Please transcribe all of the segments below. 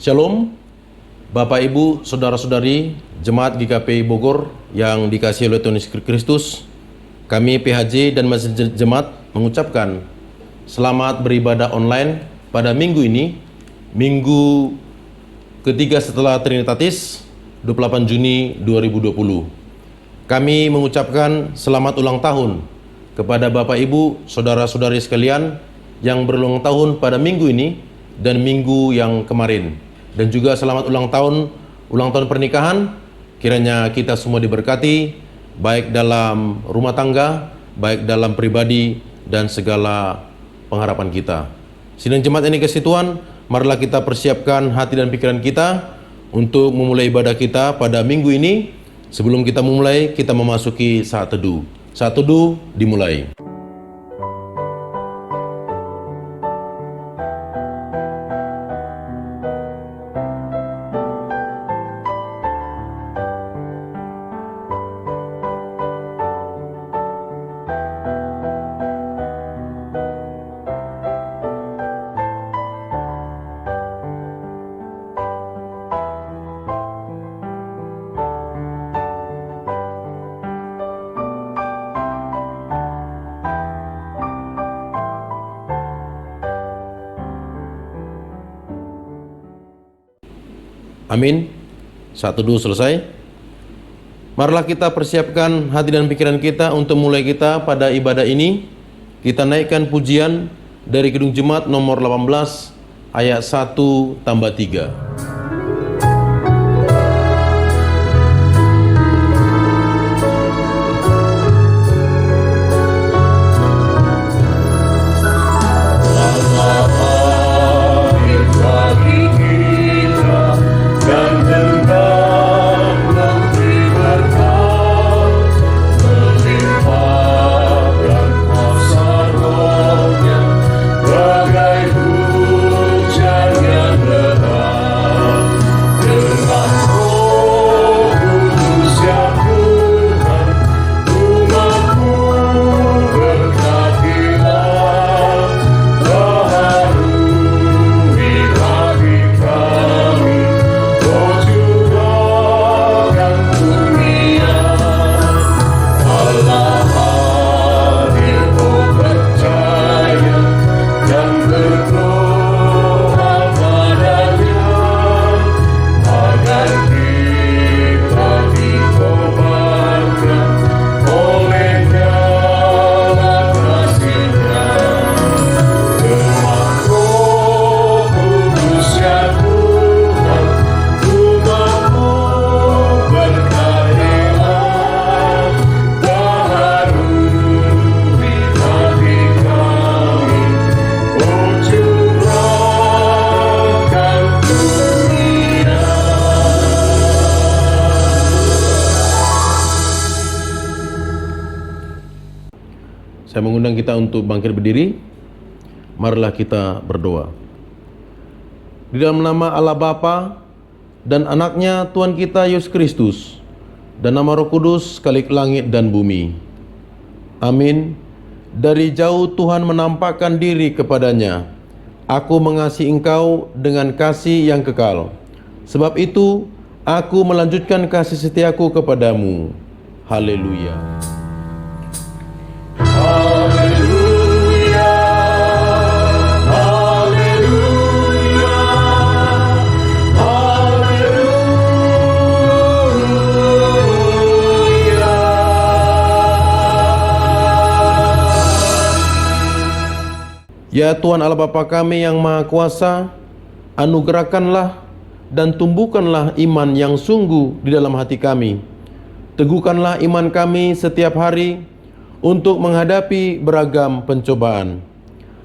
Shalom, Bapak Ibu, Saudara-saudari, Jemaat GKPI Bogor yang dikasihi oleh Tuhan Yesus Kristus. Kami PHJ dan Masjid Jemaat mengucapkan selamat beribadah online pada minggu ini, minggu ketiga setelah Trinitatis, 28 Juni 2020. Kami mengucapkan selamat ulang tahun kepada Bapak Ibu, Saudara-saudari sekalian yang berulang tahun pada minggu ini dan minggu yang kemarin. Dan juga selamat ulang tahun pernikahan. Kiranya kita semua diberkati, baik dalam rumah tangga, baik dalam pribadi, dan segala pengharapan kita. Sidang jemaat ini kasih Tuhan, marilah kita persiapkan hati dan pikiran kita untuk memulai ibadah kita pada minggu ini. Sebelum kita memulai, kita memasuki saat teduh. Saat teduh dimulai. Amin. Saat teduh selesai. Marilah kita persiapkan hati dan pikiran kita untuk mulai kita pada ibadah ini. Kita naikkan pujian dari Kidung Jemaat nomor 18 ayat 1-3. Saya mengundang kita untuk bangkit berdiri. Marilah kita berdoa. Di dalam nama Allah Bapa dan anaknya Tuhan kita Yesus Kristus dan nama Roh Kudus sekalik langit dan bumi. Amin. Dari jauh Tuhan menampakkan diri kepadanya. Aku mengasihi engkau dengan kasih yang kekal. Sebab itu aku melanjutkan kasih setiaku kepadamu. Haleluya. Ya Tuhan Allah Bapa kami yang Maha Kuasa, anugerahkanlah dan tumbuhkanlah iman yang sungguh di dalam hati kami. Teguhkanlah iman kami setiap hari untuk menghadapi beragam pencobaan.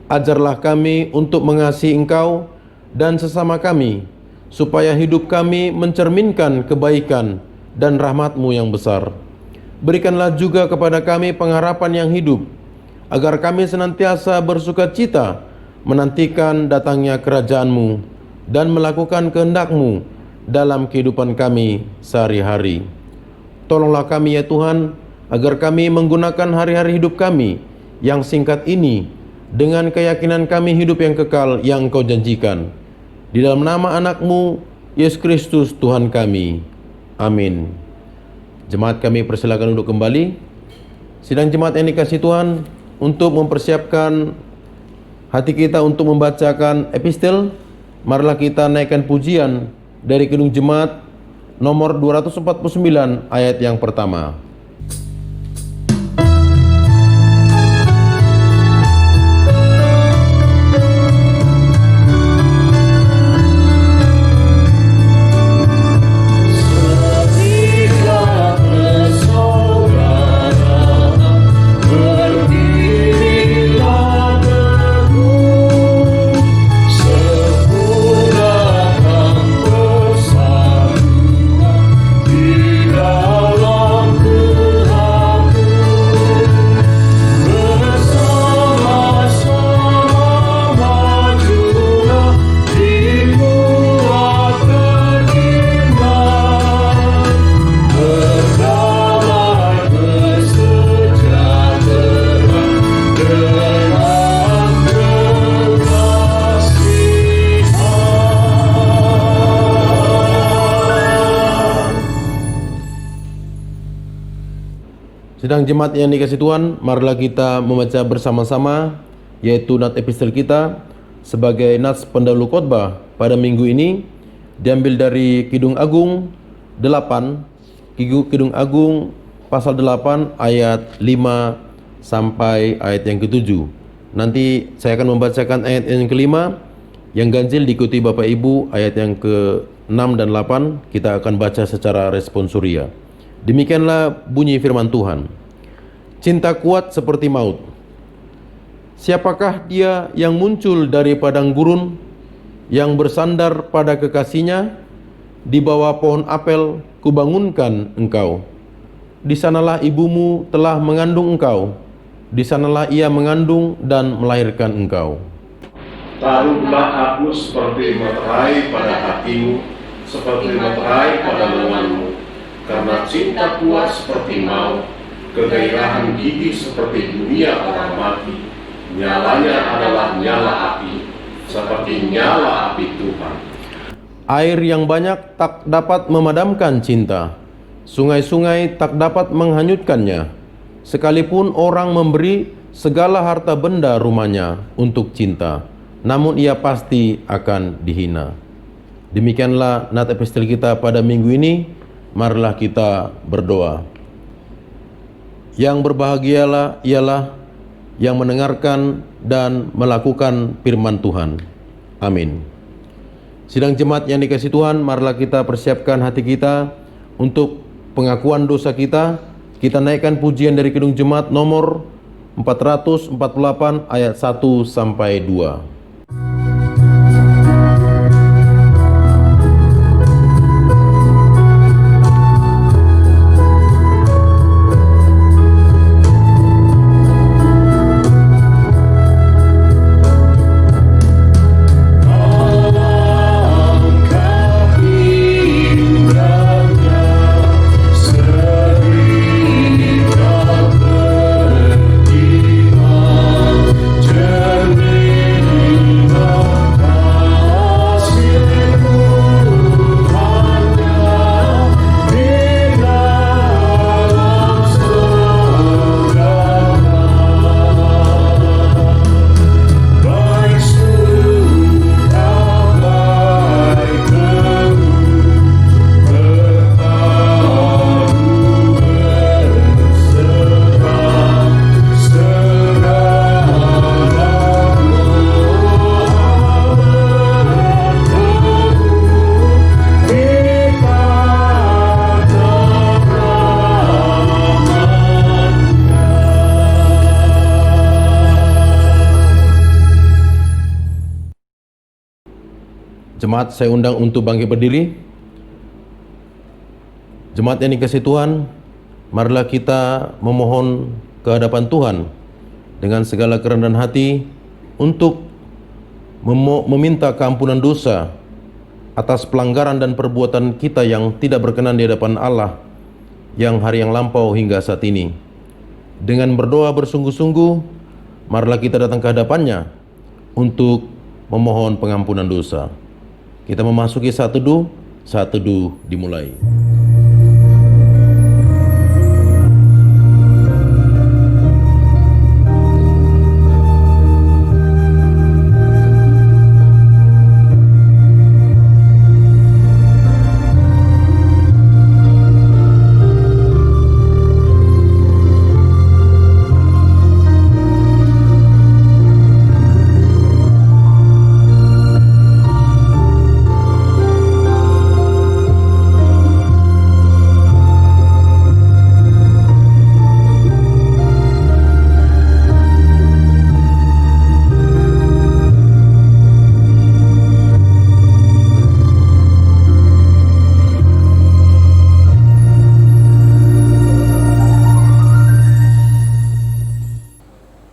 Ajarlah kami untuk mengasihi Engkau dan sesama kami, supaya hidup kami mencerminkan kebaikan dan rahmat-Mu yang besar. Berikanlah juga kepada kami pengharapan yang hidup, agar kami senantiasa bersukacita menantikan datangnya kerajaan-Mu dan melakukan kehendak-Mu dalam kehidupan kami sehari-hari. Tolonglah kami ya Tuhan, agar kami menggunakan hari-hari hidup kami yang singkat ini dengan keyakinan kami hidup yang kekal yang Engkau janjikan. Di dalam nama anakmu, Yesus Kristus Tuhan kami. Amin. Jemaat kami persilakan duduk kembali. Sidang jemaat yang dikasihi Tuhan, untuk mempersiapkan hati kita untuk membacakan epistel, marilah kita naikkan pujian dari Kidung Jemaat nomor 249 ayat yang pertama. Sidang jemaat yang dikasihi Tuhan, marilah kita membaca bersama-sama yaitu nats epistel kita sebagai nats pendahulu khotbah pada minggu ini diambil dari Kidung Agung 8, Kidung Agung pasal 8 ayat 5 sampai ayat yang ke-7. Nanti saya akan membacakan ayat yang ke-5, yang ganjil diikuti Bapak Ibu ayat yang ke-6 dan 8. Kita akan baca secara responsoria. Demikianlah bunyi firman Tuhan. Cinta kuat seperti maut. Siapakah dia yang muncul dari padang gurun, yang bersandar pada kekasihnya? Di bawah pohon apel kubangunkan engkau. Di sanalah ibumu telah mengandung engkau. Di sanalah ia mengandung dan melahirkan engkau. Taruhlah aku seperti materai pada hatimu, seperti materai pada lenganmu. Karena cinta kuat seperti maut, kegairahan gigi seperti dunia orang mati. Nyalanya adalah nyala api, seperti nyala api Tuhan. Air yang banyak tak dapat memadamkan cinta. Sungai-sungai tak dapat menghanyutkannya. Sekalipun orang memberi segala harta benda rumahnya untuk cinta, namun ia pasti akan dihina. Demikianlah nats epistel kita pada minggu ini. Marilah kita berdoa. Yang berbahagialah ialah yang mendengarkan dan melakukan firman Tuhan. Amin. Sidang jemaat yang dikasihi Tuhan, marilah kita persiapkan hati kita untuk pengakuan dosa kita. Kita naikkan pujian dari Kidung Jemaat nomor 448 ayat 1 sampai 2. Jemaat saya undang untuk bangkit berdiri. Jemaat yang dikasihi Tuhan, marilah kita memohon kehadapan Tuhan dengan segala kerendahan hati untuk meminta keampunan dosa atas pelanggaran dan perbuatan kita yang tidak berkenan di hadapan Allah yang hari yang lampau hingga saat ini. Dengan berdoa bersungguh-sungguh, marilah kita datang ke hadapannya untuk memohon pengampunan dosa. Kita memasuki saat teduh dimulai.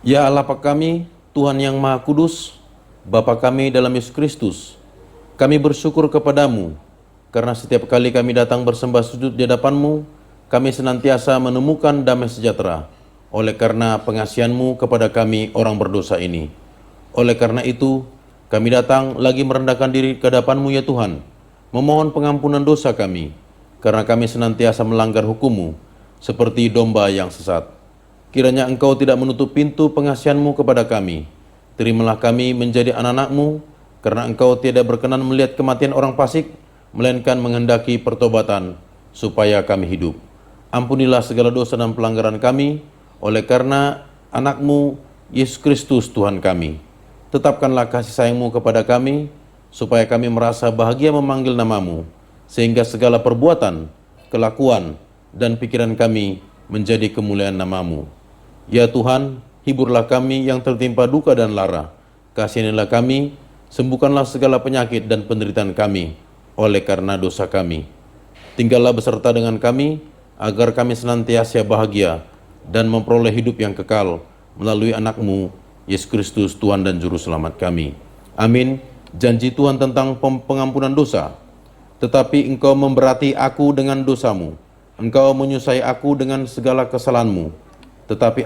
Ya Allah Bapa kami, Tuhan yang Maha Kudus, Bapa kami dalam Yesus Kristus, kami bersyukur kepadamu, karena setiap kali kami datang bersembah sujud di hadapan-Mu, kami senantiasa menemukan damai sejahtera, oleh karena pengasihan-Mu kepada kami orang berdosa ini. Oleh karena itu, kami datang lagi merendahkan diri ke hadapan-Mu ya Tuhan, memohon pengampunan dosa kami, karena kami senantiasa melanggar hukum-Mu, seperti domba yang sesat. Kiranya Engkau tidak menutup pintu pengasihan-Mu kepada kami. Terimalah kami menjadi anak-anak-Mu, karena Engkau tidak berkenan melihat kematian orang fasik, melainkan menghendaki pertobatan, supaya kami hidup. Ampunilah segala dosa dan pelanggaran kami, oleh karena anak-Mu, Yesus Kristus Tuhan kami. Tetapkanlah kasih sayang-Mu kepada kami, supaya kami merasa bahagia memanggil nama-Mu, sehingga segala perbuatan, kelakuan, dan pikiran kami menjadi kemuliaan nama-Mu. Ya Tuhan, hiburlah kami yang tertimpa duka dan lara. Kasihanilah kami, sembuhkanlah segala penyakit dan penderitaan kami, oleh karena dosa kami. Tinggallah beserta dengan kami, agar kami senantiasa bahagia dan memperoleh hidup yang kekal, melalui anak-Mu, Yesus Kristus, Tuhan dan Juru Selamat kami. Amin. Janji Tuhan tentang pengampunan dosa. Tetapi Engkau memberati aku dengan dosamu. Engkau menyusahai aku dengan segala kesalahanmu. Tetapi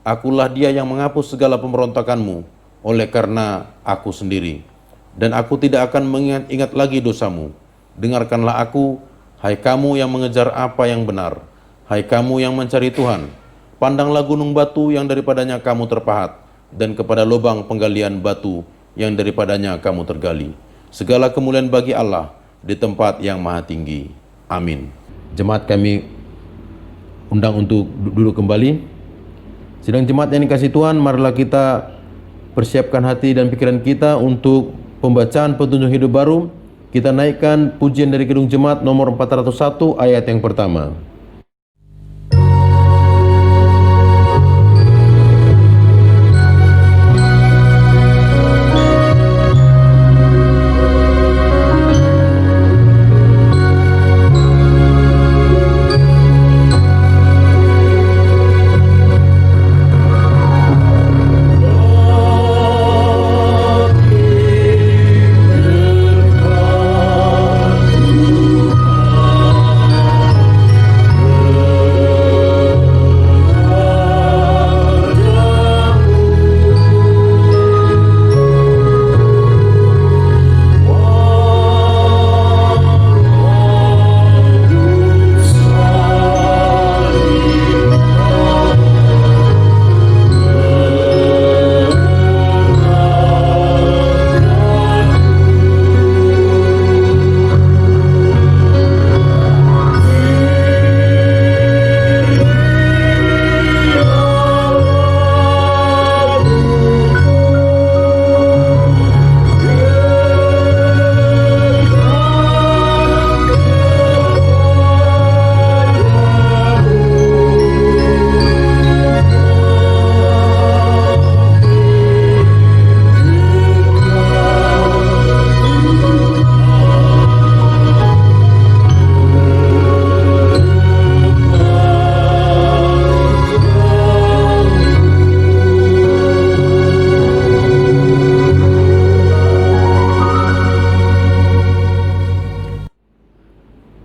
akulah dia yang menghapus segala pemberontakanmu, oleh karena aku sendiri. Dan aku tidak akan mengingat-ingat lagi dosamu. Dengarkanlah aku, hai kamu yang mengejar apa yang benar, hai kamu yang mencari Tuhan. Pandanglah gunung batu yang daripadanya kamu terpahat, dan kepada lubang penggalian batu yang daripadanya kamu tergali. Segala kemuliaan bagi Allah di tempat yang maha tinggi. Amin. Jemaat kami undang untuk duduk kembali. Sidang jemaat yang dikasihi Tuhan, marilah kita persiapkan hati dan pikiran kita untuk pembacaan petunjuk hidup baru. Kita naikkan pujian dari Kidung Jemaat nomor 401 ayat yang pertama.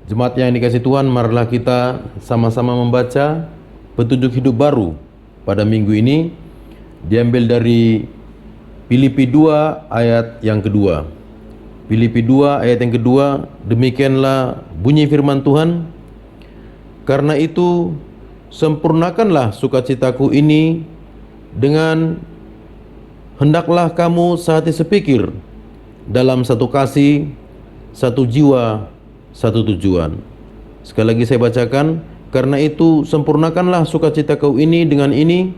Jemaat yang dikasihi Tuhan, marilah kita sama-sama membaca petunjuk hidup baru pada minggu ini, diambil dari Filipi 2 ayat yang kedua. Filipi 2 ayat yang kedua, demikianlah bunyi firman Tuhan. Karena itu sempurnakanlah sukacitaku ini dengan hendaklah kamu sehati sepikir dalam satu kasih, satu jiwa, satu tujuan. Sekali lagi saya bacakan, karena itu sempurnakanlah sukacitaku ini dengan ini,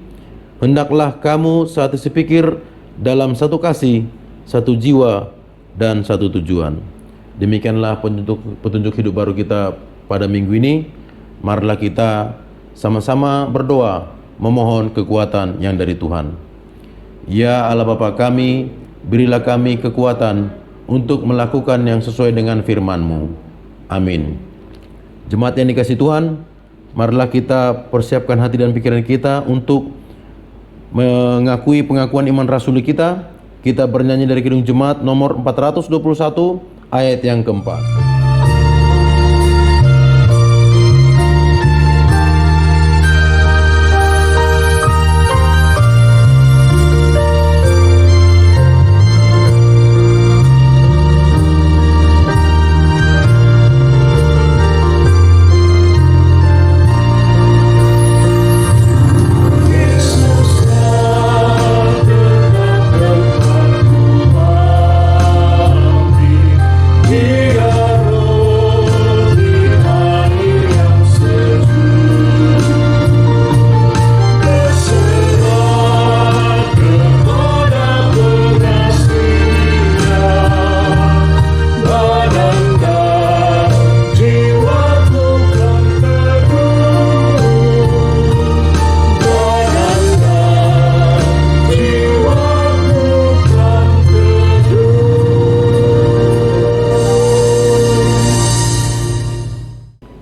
hendaklah kamu sehati sepikir dalam satu kasih, satu jiwa, dan satu tujuan. Demikianlah petunjuk hidup baru kita pada minggu ini. Marilah kita sama-sama berdoa memohon kekuatan yang dari Tuhan. Ya Allah Bapa kami, berilah kami kekuatan untuk melakukan yang sesuai dengan firman-Mu. Amin. Jemaat yang dikasihi Tuhan, marilah kita persiapkan hati dan pikiran kita untuk mengakui pengakuan iman rasuli kita. Kita bernyanyi dari Kidung Jemaat nomor 421 ayat yang keempat.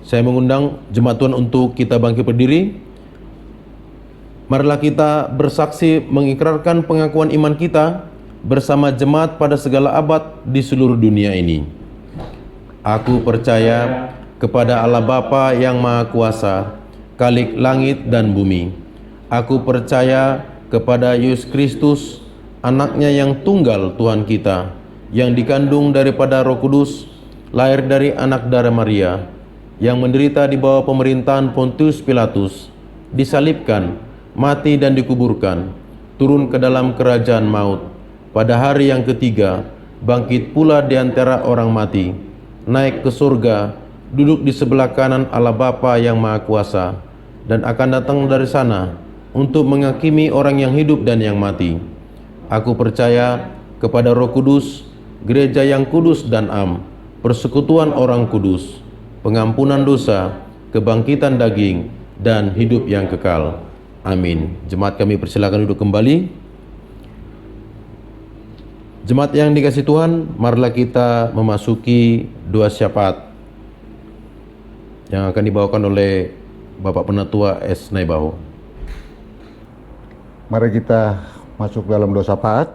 Saya mengundang jemaat Tuhan untuk kita bangkit berdiri. Marilah kita bersaksi mengikrarkan pengakuan iman kita bersama jemaat pada segala abad di seluruh dunia ini. Aku percaya kepada Allah Bapa yang Maha Kuasa, Khalik langit dan bumi. Aku percaya kepada Yesus Kristus, anaknya yang tunggal Tuhan kita, yang dikandung daripada Roh Kudus, lahir dari anak darah Maria, yang menderita di bawah pemerintahan Pontius Pilatus, disalibkan, mati dan dikuburkan, turun ke dalam kerajaan maut, pada hari yang ketiga bangkit pula di antara orang mati, naik ke surga, duduk di sebelah kanan Allah Bapa yang Maha Kuasa, dan akan datang dari sana untuk menghakimi orang yang hidup dan yang mati. Aku percaya kepada Roh Kudus, gereja yang kudus dan am, persekutuan orang kudus, pengampunan dosa, kebangkitan daging, dan hidup yang kekal. Amin. Jemaat kami persilakan duduk kembali. Jemaat yang dikasihi Tuhan, marilah kita memasuki doa syafaat yang akan dibawakan oleh Bapak Penatua S. Naibaho. Mari kita masuk dalam doa syafaat.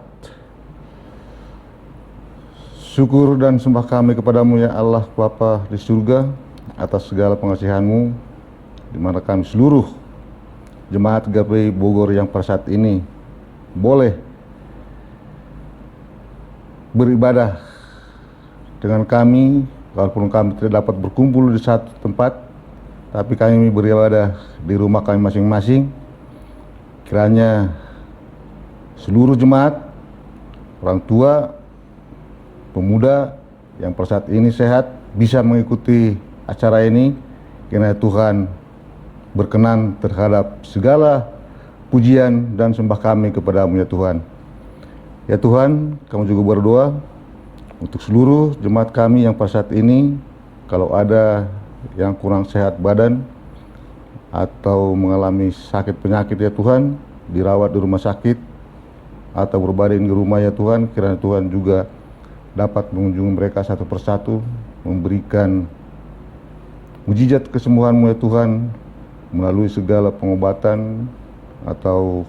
Syukur dan sembah kami kepadamu ya Allah Bapa di surga atas segala pengasihan-Mu, di mana kami seluruh jemaat GKPI Bogor yang pada saat ini boleh beribadah dengan kami, walaupun kami tidak dapat berkumpul di satu tempat, tapi kami beribadah di rumah kami masing-masing. Kiranya seluruh jemaat, orang tua, pemuda yang pada saat ini sehat bisa mengikuti acara ini, kiranya Tuhan berkenan terhadap segala pujian dan sembah kami kepada-Mu ya Tuhan. Ya Tuhan, kami juga berdoa untuk seluruh jemaat kami yang pada saat ini, kalau ada yang kurang sehat badan atau mengalami sakit penyakit ya Tuhan, dirawat di rumah sakit atau berbaring di rumah ya Tuhan, kiranya Tuhan juga dapat mengunjungi mereka satu persatu, memberikan mujizat kesembuhan-Mu ya Tuhan, melalui segala pengobatan atau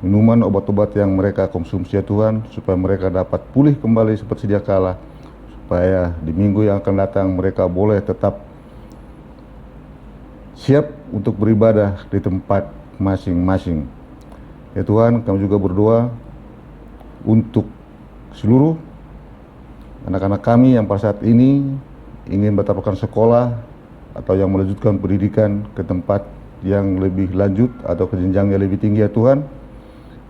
minuman obat-obat yang mereka konsumsi ya Tuhan, supaya mereka dapat pulih kembali seperti sedia kala, supaya di minggu yang akan datang mereka boleh tetap siap untuk beribadah di tempat masing-masing. Ya Tuhan, kami juga berdoa untuk seluruh anak-anak kami yang pada saat ini ingin mendapatkan sekolah atau yang melanjutkan pendidikan ke tempat yang lebih lanjut atau ke jenjang yang lebih tinggi ya Tuhan.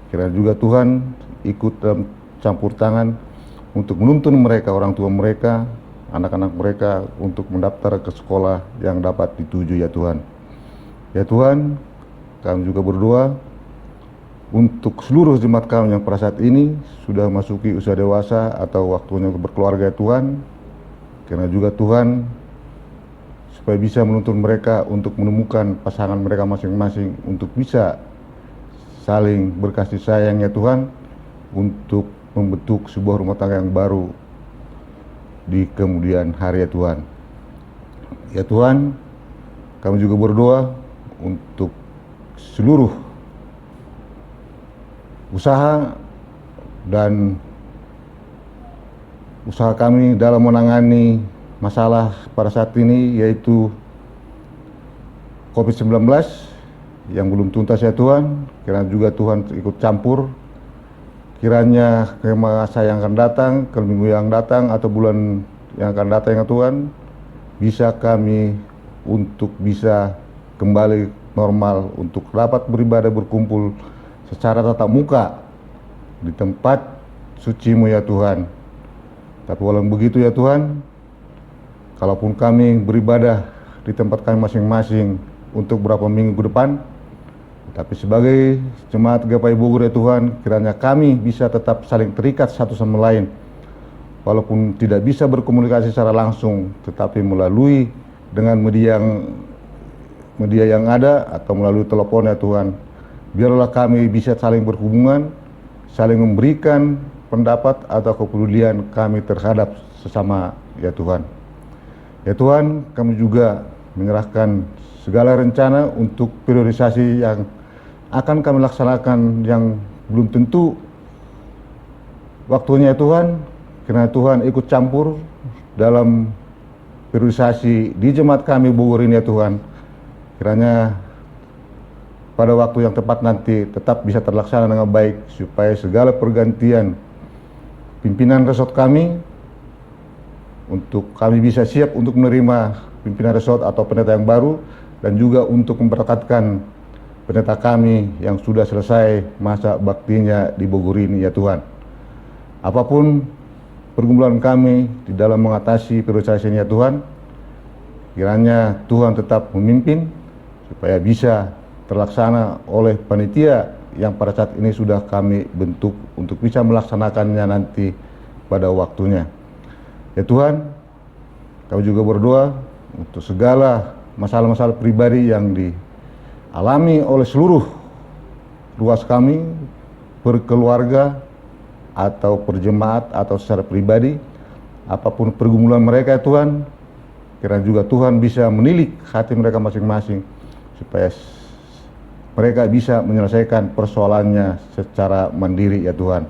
Kiranya juga Tuhan ikut dalam campur tangan untuk menuntun mereka, orang tua mereka, anak-anak mereka untuk mendaftar ke sekolah yang dapat dituju ya Tuhan. Ya Tuhan, kami juga berdoa untuk seluruh jemaat kami yang pada saat ini sudah masuki usia dewasa atau waktunya untuk berkeluarga ya Tuhan. Karena juga Tuhan supaya bisa menuntun mereka untuk menemukan pasangan mereka masing-masing untuk bisa saling berkasih sayang ya Tuhan, untuk membentuk sebuah rumah tangga yang baru di kemudian hari ya Tuhan. Ya Tuhan, kami juga berdoa untuk seluruh usaha dan usaha kami dalam menangani masalah pada saat ini, yaitu COVID-19 yang belum tuntas ya Tuhan. Kiranya juga Tuhan ikut campur. Kiranya ke masa yang akan datang, ke minggu yang datang atau bulan yang akan datang ya Tuhan, bisa kami untuk bisa kembali normal untuk dapat beribadah berkumpul secara tatap muka di tempat suci-Mu ya Tuhan. Tapi walaupun begitu ya Tuhan, kalaupun kami beribadah di tempat kami masing-masing untuk beberapa minggu ke depan, tapi sebagai jemaat GKPI Bogor ya Tuhan, kiranya kami bisa tetap saling terikat satu sama lain. Walaupun tidak bisa berkomunikasi secara langsung, tetapi melalui dengan media yang ada atau melalui telepon ya Tuhan. Biarlah kami bisa saling berhubungan, saling memberikan pendapat atau kepedulian kami terhadap sesama ya Tuhan. Ya Tuhan, kami juga menyerahkan segala rencana untuk priorisasi yang akan kami laksanakan yang belum tentu waktunya ya Tuhan. Karena Tuhan ikut campur dalam priorisasi di jemaat kami Bogor ini ya Tuhan. Kiranya pada waktu yang tepat nanti tetap bisa terlaksana dengan baik, supaya segala pergantian pimpinan resort kami, untuk kami bisa siap untuk menerima pimpinan resort atau pendeta yang baru, dan juga untuk memberkatkan pendeta kami yang sudah selesai masa baktinya di Bogor ini ya Tuhan. Apapun pergumulan kami di dalam mengatasi priorisasi ini ya Tuhan, kiranya Tuhan tetap memimpin supaya bisa terlaksana oleh panitia yang pada saat ini sudah kami bentuk untuk bisa melaksanakannya nanti pada waktunya. Ya Tuhan, kami juga berdoa untuk segala masalah-masalah pribadi yang dialami oleh seluruh ruas kami, berkeluarga atau perjemaat atau secara pribadi, apapun pergumulan mereka ya Tuhan, kiranya juga Tuhan bisa menilik hati mereka masing-masing supaya mereka bisa menyelesaikan persoalannya secara mandiri ya Tuhan.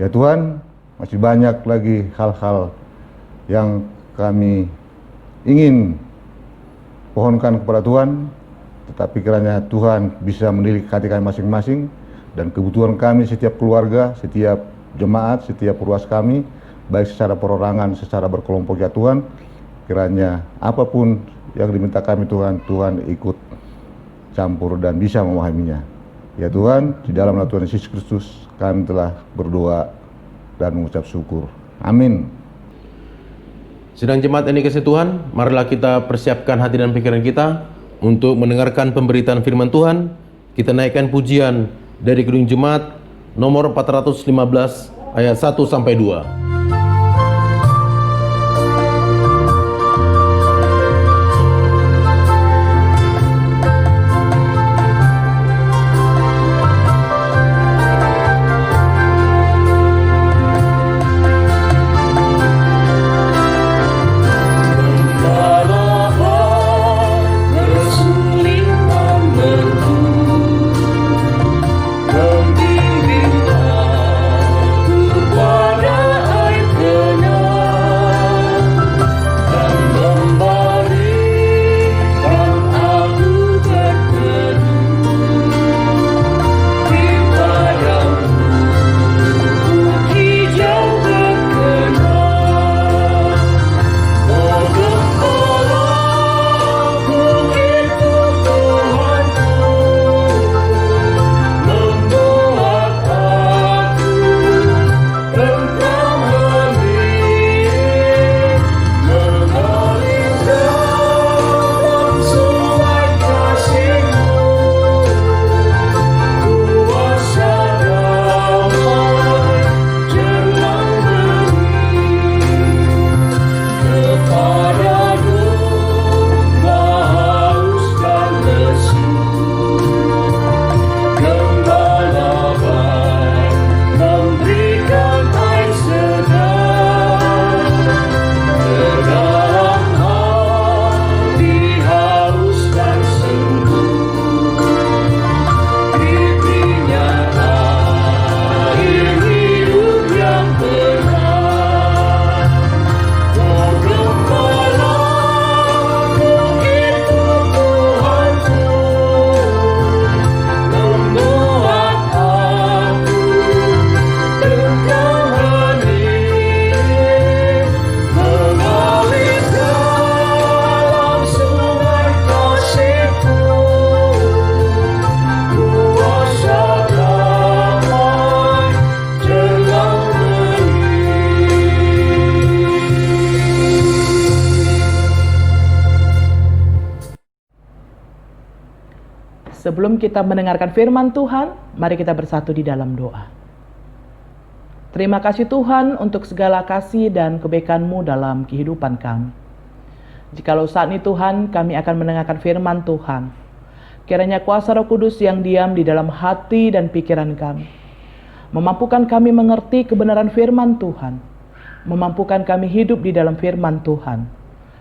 Ya Tuhan, masih banyak lagi hal-hal yang kami ingin pohonkan kepada Tuhan, tetapi kiranya Tuhan bisa menilik hati kami masing-masing dan kebutuhan kami setiap keluarga, setiap jemaat, setiap ruas kami, baik secara perorangan, secara berkelompok ya Tuhan. Kiranya apapun yang diminta kami Tuhan, Tuhan ikut campur dan bisa memahaminya. Ya Tuhan, di dalam nama Tuhan Yesus Kristus kami telah berdoa dan mengucap syukur. Amin. Sidang jemaat yang dikasihi Tuhan, marilah kita persiapkan hati dan pikiran kita untuk mendengarkan pemberitaan firman Tuhan. Kita naikkan pujian dari gedung jemaat nomor 415 ayat 1 sampai 2. Membimbing aku pada sebelum kita mendengarkan firman Tuhan, mari kita bersatu di dalam doa. Terima kasih Tuhan untuk segala kasih dan kebaikan-Mu dalam kehidupan kami. Jikalau saat ini Tuhan, kami akan mendengarkan firman Tuhan, kiranya kuasa Roh Kudus yang diam di dalam hati dan pikiran kami, memampukan kami mengerti kebenaran firman Tuhan, memampukan kami hidup di dalam firman Tuhan.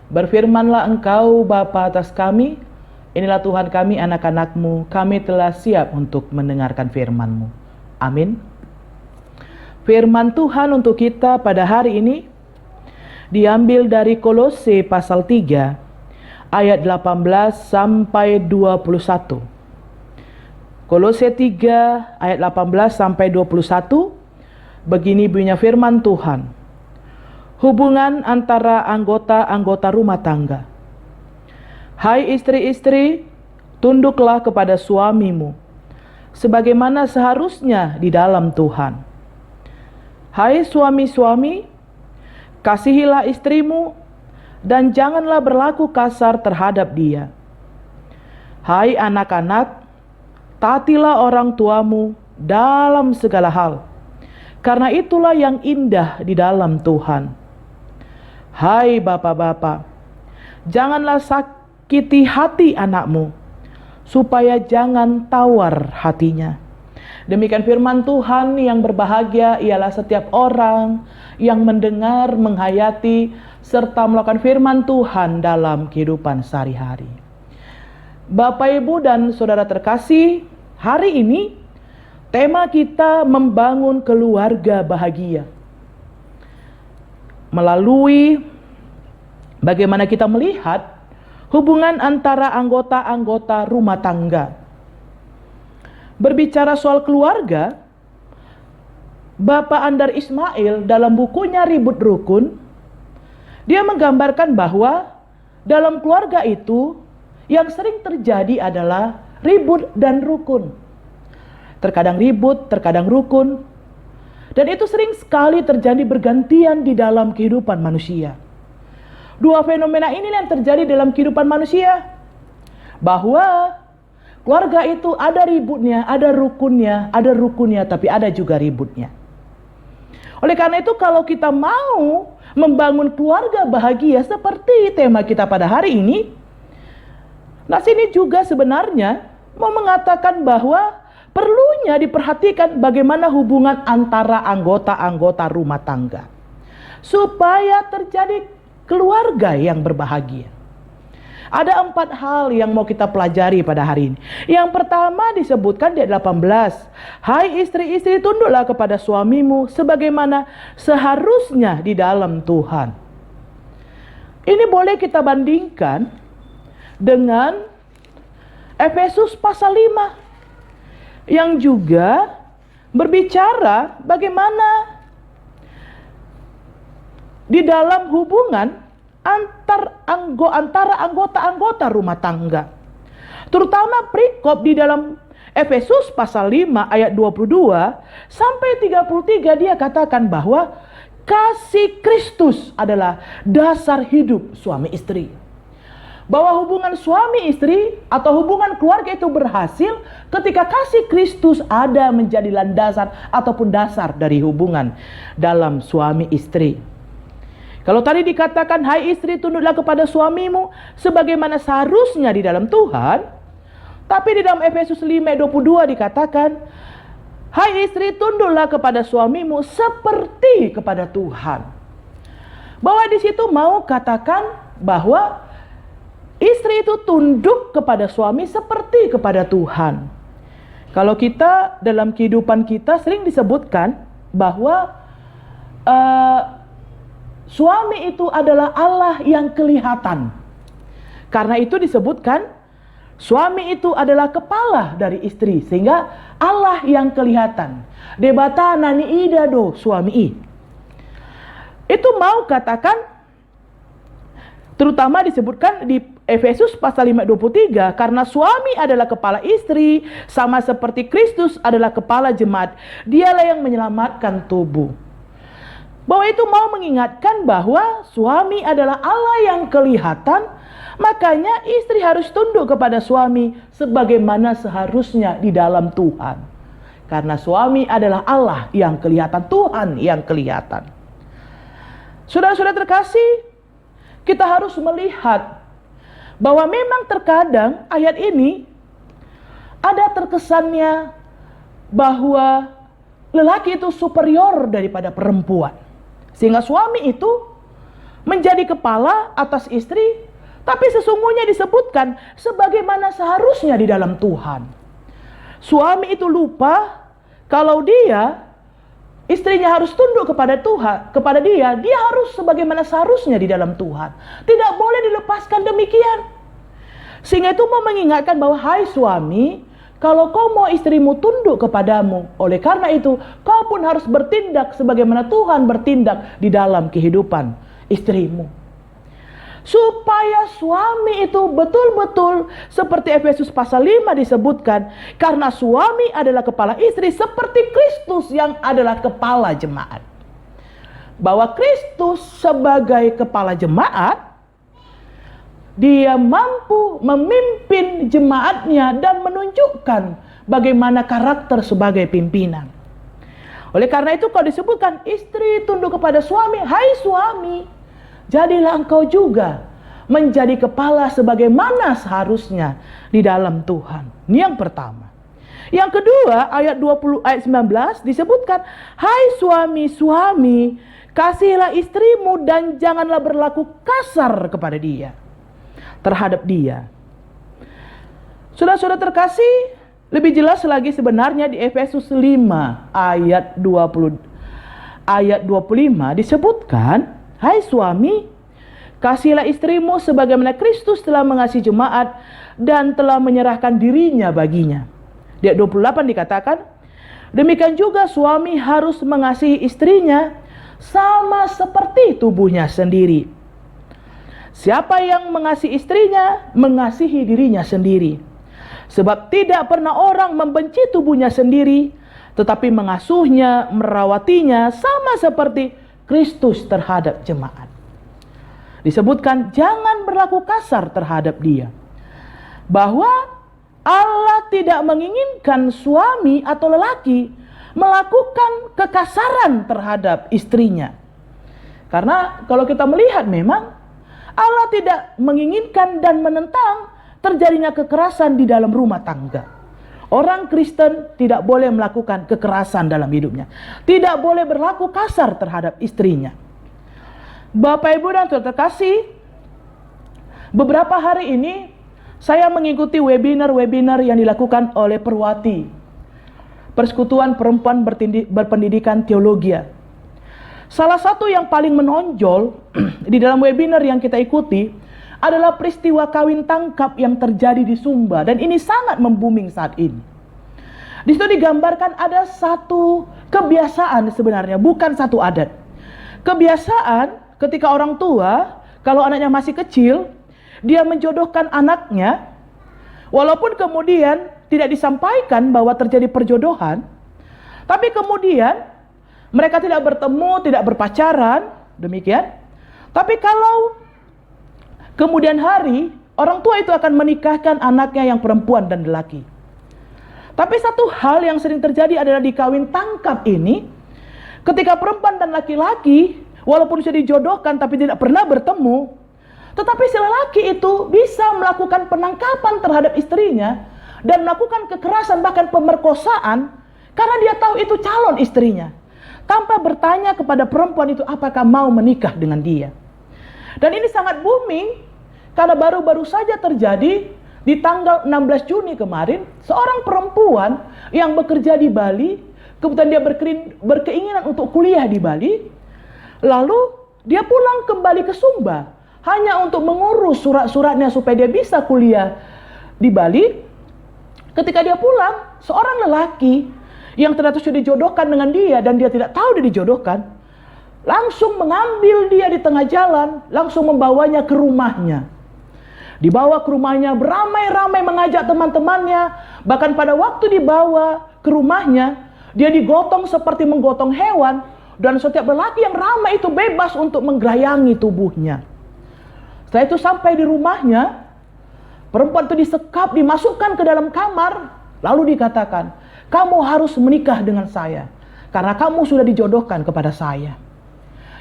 Berfirmanlah Engkau Bapa atas kami, inilah Tuhan kami anak-anak-Mu, kami telah siap untuk mendengarkan firman-Mu. Amin. Firman Tuhan untuk kita pada hari ini diambil dari Kolose pasal 3 ayat 18 sampai 21. Kolose 3 ayat 18 sampai 21, begini bunyinya firman Tuhan. Hubungan antara anggota-anggota rumah tangga. Hai istri-istri, tunduklah kepada suamimu, sebagaimana seharusnya di dalam Tuhan. Hai suami-suami, kasihilah istrimu, dan janganlah berlaku kasar terhadap dia. Hai anak-anak, taatilah orang tuamu dalam segala hal, karena itulah yang indah di dalam Tuhan. Hai bapak-bapak, janganlah sakiti hati anakmu, supaya jangan tawar hatinya. Demikian firman Tuhan. Yang berbahagia ialah setiap orang yang mendengar, menghayati, serta melakukan firman Tuhan dalam kehidupan sehari-hari. Bapak, Ibu, dan Saudara terkasih, hari ini tema kita membangun keluarga bahagia. Melalui bagaimana kita melihat hubungan antara anggota-anggota rumah tangga. Berbicara soal keluarga, Bapak Andar Ismail dalam bukunya Ribut Rukun, dia menggambarkan bahwa dalam keluarga itu yang sering terjadi adalah ribut dan rukun. Terkadang ribut, terkadang rukun. Dan itu sering sekali terjadi bergantian di dalam kehidupan manusia. Dua fenomena ini yang terjadi dalam kehidupan manusia. Bahwa keluarga itu ada ributnya, ada rukunnya, tapi ada juga ributnya. Oleh karena itu kalau kita mau membangun keluarga bahagia seperti tema kita pada hari ini, nah sini juga sebenarnya mau mengatakan bahwa perlunya diperhatikan bagaimana hubungan antara anggota-anggota rumah tangga supaya terjadi keluarga yang berbahagia. Ada 4 hal yang mau kita pelajari pada hari ini. Yang pertama disebutkan di ayat 18. Hai istri-istri, tunduklah kepada suamimu sebagaimana seharusnya di dalam Tuhan. Ini boleh kita bandingkan dengan Efesus pasal 5. Yang juga berbicara bagaimana di dalam hubungan antara anggota-anggota rumah tangga. Terutama perikop di dalam Efesus pasal 5 ayat 22 sampai 33, dia katakan bahwa kasih Kristus adalah dasar hidup suami istri. Bahwa hubungan suami istri atau hubungan keluarga itu berhasil ketika kasih Kristus ada menjadi landasan ataupun dasar dari hubungan dalam suami istri. Kalau tadi dikatakan hai istri tunduklah kepada suamimu sebagaimana seharusnya di dalam Tuhan, tapi di dalam Efesus 5:22 dikatakan hai istri tunduklah kepada suamimu seperti kepada Tuhan. Bahwa di situ mau katakan bahwa istri itu tunduk kepada suami seperti kepada Tuhan. Kalau kita dalam kehidupan kita sering disebutkan bahwa suami itu adalah Allah yang kelihatan. Karena itu disebutkan suami itu adalah kepala dari istri, sehingga Allah yang kelihatan. Debata nani ida do suami i. Itu mau katakan terutama disebutkan di Efesus pasal 5:23, karena suami adalah kepala istri, sama seperti Kristus adalah kepala jemaat. Dialah yang menyelamatkan tubuh. Bahwa itu mau mengingatkan bahwa suami adalah Allah yang kelihatan, Makanya istri harus tunduk kepada suami sebagaimana seharusnya di dalam Tuhan. Karena suami adalah Allah yang kelihatan, Tuhan yang kelihatan. Saudara-saudara terkasih, kita harus melihat bahwa memang terkadang ayat ini ada terkesannya bahwa lelaki itu superior daripada perempuan. Sehingga suami itu menjadi kepala atas istri, tapi sesungguhnya disebutkan sebagaimana seharusnya di dalam Tuhan. Suami itu lupa kalau istrinya harus tunduk kepada Tuhan, kepada dia harus sebagaimana seharusnya di dalam Tuhan. Tidak boleh dilepaskan demikian. Sehingga itu mau mengingatkan bahwa, hai suami, kalau kau mau istrimu tunduk kepadamu, oleh karena itu kau pun harus bertindak sebagaimana Tuhan bertindak di dalam kehidupan istrimu. Supaya suami itu betul-betul seperti Efesus pasal 5 disebutkan, karena suami adalah kepala istri seperti Kristus yang adalah kepala jemaat. Bahwa Kristus sebagai kepala jemaat, dia mampu memimpin jemaatnya dan menunjukkan bagaimana karakter sebagai pimpinan. Oleh karena itu kalau disebutkan istri tunduk kepada suami, hai suami, jadilah engkau juga menjadi kepala sebagaimana seharusnya di dalam Tuhan. Ini yang pertama. Yang kedua, ayat 19 disebutkan, hai suami-suami, kasihilah istrimu dan janganlah berlaku kasar kepada dia, terhadap dia. Saudara-saudara terkasih, lebih jelas lagi sebenarnya di Efesus 5 ayat 25 disebutkan, hai suami, kasihilah istrimu sebagaimana Kristus telah mengasihi jemaat dan telah menyerahkan dirinya baginya. Di ayat 28 dikatakan, demikian juga suami harus mengasihi istrinya sama seperti tubuhnya sendiri. Siapa yang mengasihi istrinya, mengasihi dirinya sendiri. Sebab tidak pernah orang membenci tubuhnya sendiri, tetapi mengasuhnya, merawatinya sama seperti Kristus terhadap jemaat. Disebutkan jangan berlaku kasar terhadap dia. Bahwa Allah tidak menginginkan suami atau lelaki melakukan kekasaran terhadap istrinya. Karena kalau kita melihat memang Allah tidak menginginkan dan menentang terjadinya kekerasan di dalam rumah tangga. Orang Kristen tidak boleh melakukan kekerasan dalam hidupnya. Tidak boleh berlaku kasar terhadap istrinya. Bapak, Ibu, dan saudara terkasih, beberapa hari ini saya mengikuti webinar-webinar yang dilakukan oleh Perwati, Persekutuan Perempuan Berpendidikan Teologi. Salah satu yang paling menonjol di dalam webinar yang kita ikuti adalah peristiwa kawin tangkap yang terjadi di Sumba, dan ini sangat membuming saat ini. Di situ digambarkan ada satu kebiasaan sebenarnya, bukan satu adat. Kebiasaan ketika orang tua, kalau anaknya masih kecil, dia menjodohkan anaknya, walaupun kemudian tidak disampaikan bahwa terjadi perjodohan, tapi kemudian mereka tidak bertemu, tidak berpacaran, demikian. Tapi kalau kemudian hari, orang tua itu akan menikahkan anaknya yang perempuan dan lelaki. Tapi satu hal yang sering terjadi adalah di kawin tangkap ini, ketika perempuan dan laki-laki, walaupun sudah dijodohkan tapi tidak pernah bertemu, tetapi si lelaki itu bisa melakukan penangkapan terhadap istrinya dan melakukan kekerasan, bahkan pemerkosaan, karena dia tahu itu calon istrinya, tanpa bertanya kepada perempuan itu apakah mau menikah dengan dia. Dan ini sangat booming karena baru-baru saja terjadi di tanggal 16 Juni kemarin, seorang perempuan yang bekerja di Bali, kemudian dia berkeinginan untuk kuliah di Bali, lalu dia pulang kembali ke Sumba hanya untuk mengurus surat-suratnya supaya dia bisa kuliah di Bali. Ketika dia pulang, seorang lelaki yang ternyata sudah dijodohkan dengan dia dan dia tidak tahu dia dijodohkan, langsung mengambil dia di tengah jalan, langsung membawanya ke rumahnya. Dibawa ke rumahnya, beramai-ramai mengajak teman-temannya. Bahkan pada waktu dibawa ke rumahnya, dia digotong seperti menggotong hewan. Dan setiap lelaki yang ramai itu bebas untuk menggerayangi tubuhnya. Setelah itu sampai di rumahnya, perempuan itu disekap, dimasukkan ke dalam kamar, lalu dikatakan, kamu harus menikah dengan saya, karena kamu sudah dijodohkan kepada saya.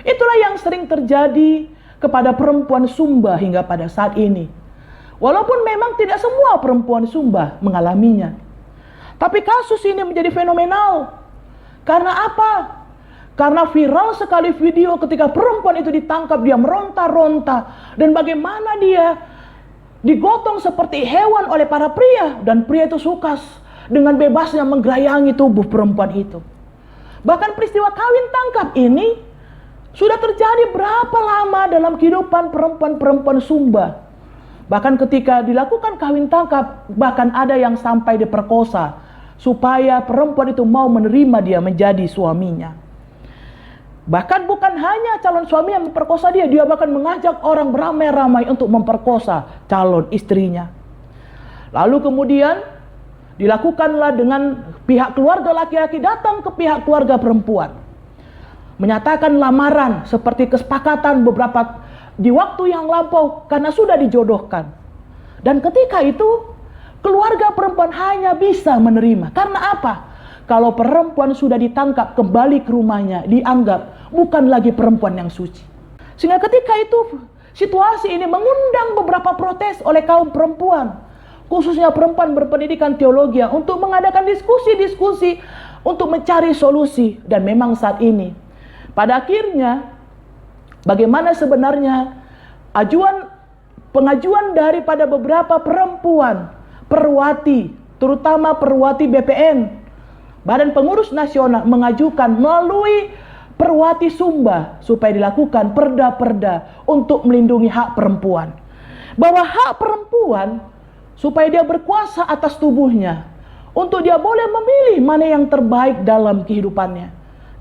Itulah yang sering terjadi kepada perempuan Sumba hingga pada saat ini. Walaupun memang tidak semua perempuan Sumba mengalaminya. Tapi kasus ini menjadi fenomenal. Karena apa? Karena viral sekali video ketika perempuan itu ditangkap, dia meronta-ronta. Dan bagaimana dia digotong seperti hewan oleh para pria. Dan pria itu suka dengan bebasnya menggerayangi tubuh perempuan itu. Bahkan peristiwa kawin tangkap ini sudah terjadi berapa lama dalam kehidupan perempuan-perempuan Sumba. Bahkan ketika dilakukan kawin tangkap, bahkan ada yang sampai diperkosa. Supaya perempuan itu mau menerima dia menjadi suaminya. Bahkan bukan hanya calon suami yang memperkosa dia, dia bahkan mengajak orang beramai-ramai untuk memperkosa calon istrinya. Lalu kemudian dilakukanlah dengan pihak keluarga laki-laki datang ke pihak keluarga perempuan. Menyatakan lamaran seperti kesepakatan beberapa di waktu yang lampau karena sudah dijodohkan. Dan ketika itu keluarga perempuan hanya bisa menerima. Karena apa? Kalau perempuan sudah ditangkap kembali ke rumahnya, dianggap bukan lagi perempuan yang suci. Sehingga ketika itu situasi ini mengundang beberapa protes oleh kaum perempuan, khususnya perempuan berpendidikan teologi, untuk mengadakan diskusi-diskusi untuk mencari solusi. Dan memang saat ini pada akhirnya bagaimana sebenarnya pengajuan daripada beberapa perempuan perwati, terutama perwati BPN, Badan Pengurus Nasional, mengajukan melalui perwati Sumba supaya dilakukan perda-perda untuk melindungi hak perempuan. Bahwa hak perempuan supaya dia berkuasa atas tubuhnya, untuk dia boleh memilih mana yang terbaik dalam kehidupannya.